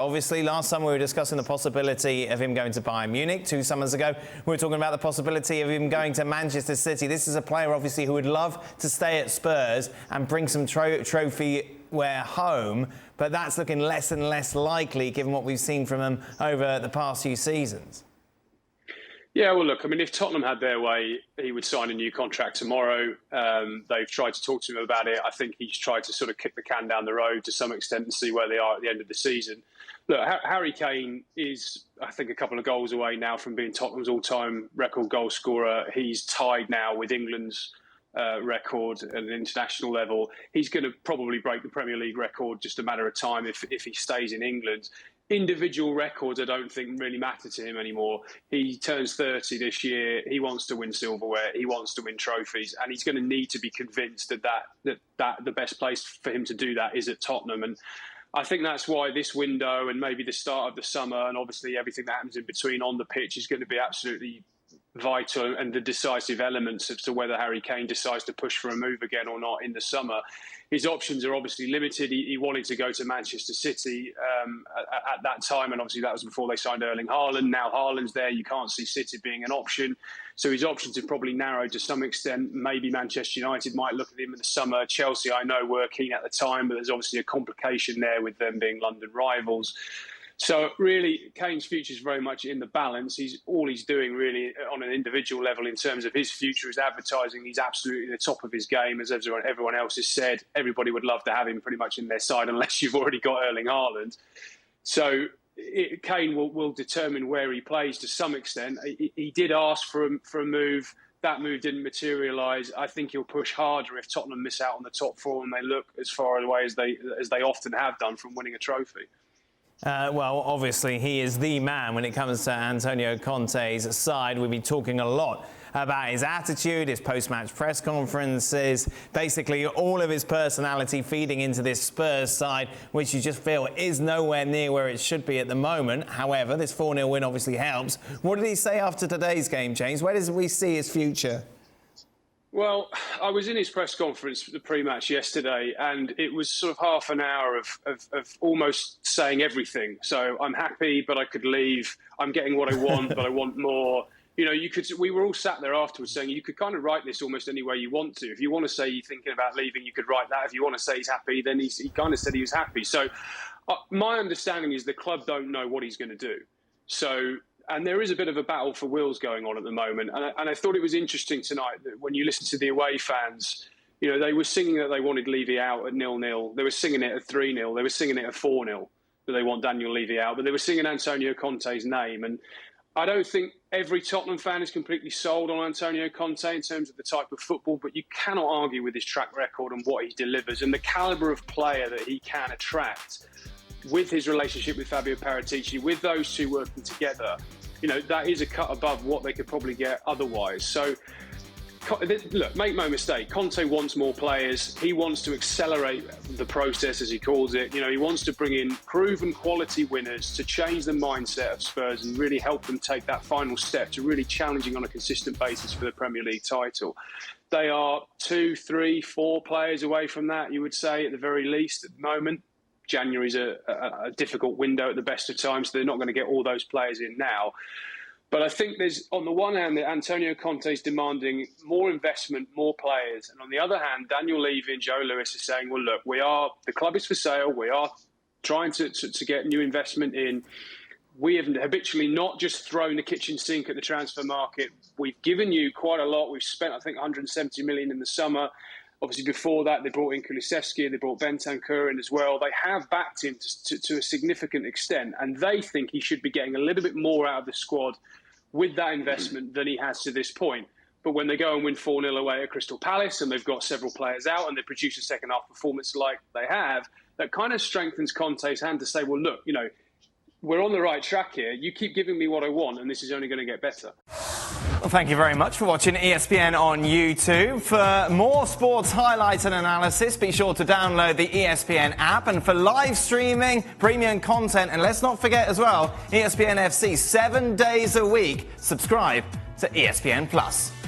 Obviously, last summer we were discussing the possibility of him going to Bayern Munich. 2 summers ago, we were talking about the possibility of him going to Manchester City. This is a player, obviously, who would love to stay at Spurs and bring some trophy-wear home, but that's looking less and less likely given what we've seen from him over the past few seasons. Yeah, well, look, I mean, if Tottenham had their way, he would sign a new contract tomorrow. They've tried to talk to him about it. I think he's tried to sort of kick the can down the road to some extent and see where they are at the end of the season. Look, Harry Kane is, I think, a couple of goals away now from being Tottenham's all-time record goal scorer. He's tied now with England's record at an international level. He's going to probably break the Premier League record just a matter of time if he stays in England. Individual records, I don't think, really matter to him anymore. He turns 30 this year. He wants to win silverware. He wants to win trophies, and he's going to need to be convinced that the best place for him to do that is at Tottenham. And I think that's why this window and maybe the start of the summer and obviously everything that happens in between on the pitch is going to be absolutely vital and the decisive elements as to whether Harry Kane decides to push for a move again or not in the summer. His options are obviously limited. He wanted to go to Manchester City at that time, and obviously that was before they signed Erling Haaland. Now Haaland's there, you can't see City being an option. So his options have probably narrowed to some extent. Maybe Manchester United might look at him in the summer. Chelsea, I know, were keen at the time, but there's obviously a complication there with them being London rivals. So really, Kane's future is very much in the balance. All he's doing really on an individual level in terms of his future is advertising. He's absolutely at the top of his game, as everyone else has said. Everybody would love to have him pretty much in their side unless you've already got Erling Haaland. So Kane will determine where he plays to some extent. He did ask for a move. That move didn't materialise. I think he'll push harder if Tottenham miss out on the top 4 and they look as far away as they often have done from winning a trophy. Well, obviously, he is the man when it comes to Antonio Conte's side. We've been talking a lot about his attitude, his post-match press conferences, basically all of his personality feeding into this Spurs side, which you just feel is nowhere near where it should be at the moment. However, this 4-0 win obviously helps. What did he say after today's game, James? Where does we see his future? Well, I was in his press conference, the pre-match yesterday, and it was sort of half an hour of almost saying everything. So I'm happy, but I could leave. I'm getting what I want, but I want more. You know, we were all sat there afterwards saying you could kind of write this almost any way you want to. If you want to say you're thinking about leaving, you could write that. If you want to say he's happy, then he kind of said he was happy. So my understanding is the club don't know what he's going to do. And there is a bit of a battle for wills going on at the moment. And I thought it was interesting tonight that when you listen to the away fans, you know, they were singing that they wanted Levy out at 0-0. They were singing it at 3-0. They were singing it at 4-0 that they want Daniel Levy out. But they were singing Antonio Conte's name. And I don't think every Tottenham fan is completely sold on Antonio Conte in terms of the type of football, but you cannot argue with his track record and what he delivers and the calibre of player that he can attract with his relationship with Fabio Paratici, with those two working together. You know, that is a cut above what they could probably get otherwise. So, look, make no mistake, Conte wants more players. He wants to accelerate the process, as he calls it. You know, he wants to bring in proven quality winners to change the mindset of Spurs and really help them take that final step to really challenging on a consistent basis for the Premier League title. They are 2, 3, 4 players away from that, you would say, at the very least at the moment. January's a difficult window at the best of times, so they're not going to get all those players in now. But I think there's, on the one hand, that Antonio Conte is demanding more investment, more players. And on the other hand, Daniel Levy and Joe Lewis are saying, well, look, the club is for sale. We are trying to get new investment in. We have habitually not just thrown the kitchen sink at the transfer market. We've given you quite a lot. We've spent, I think, 170 million in the summer. Obviously, before that, they brought in Kulusevski, they brought Bentancur in as well. They have backed him to a significant extent, and they think he should be getting a little bit more out of the squad with that investment than he has to this point. But when they go and win 4-0 away at Crystal Palace and they've got several players out and they produce a second-half performance like they have, that kind of strengthens Conte's hand to say, well, look, you know, we're on the right track here. You keep giving me what I want, and this is only going to get better. Well, thank you very much for watching ESPN on YouTube. For more sports highlights and analysis, be sure to download the ESPN app. And for live streaming, premium content, and let's not forget as well, ESPN FC 7 days a week. Subscribe to ESPN+.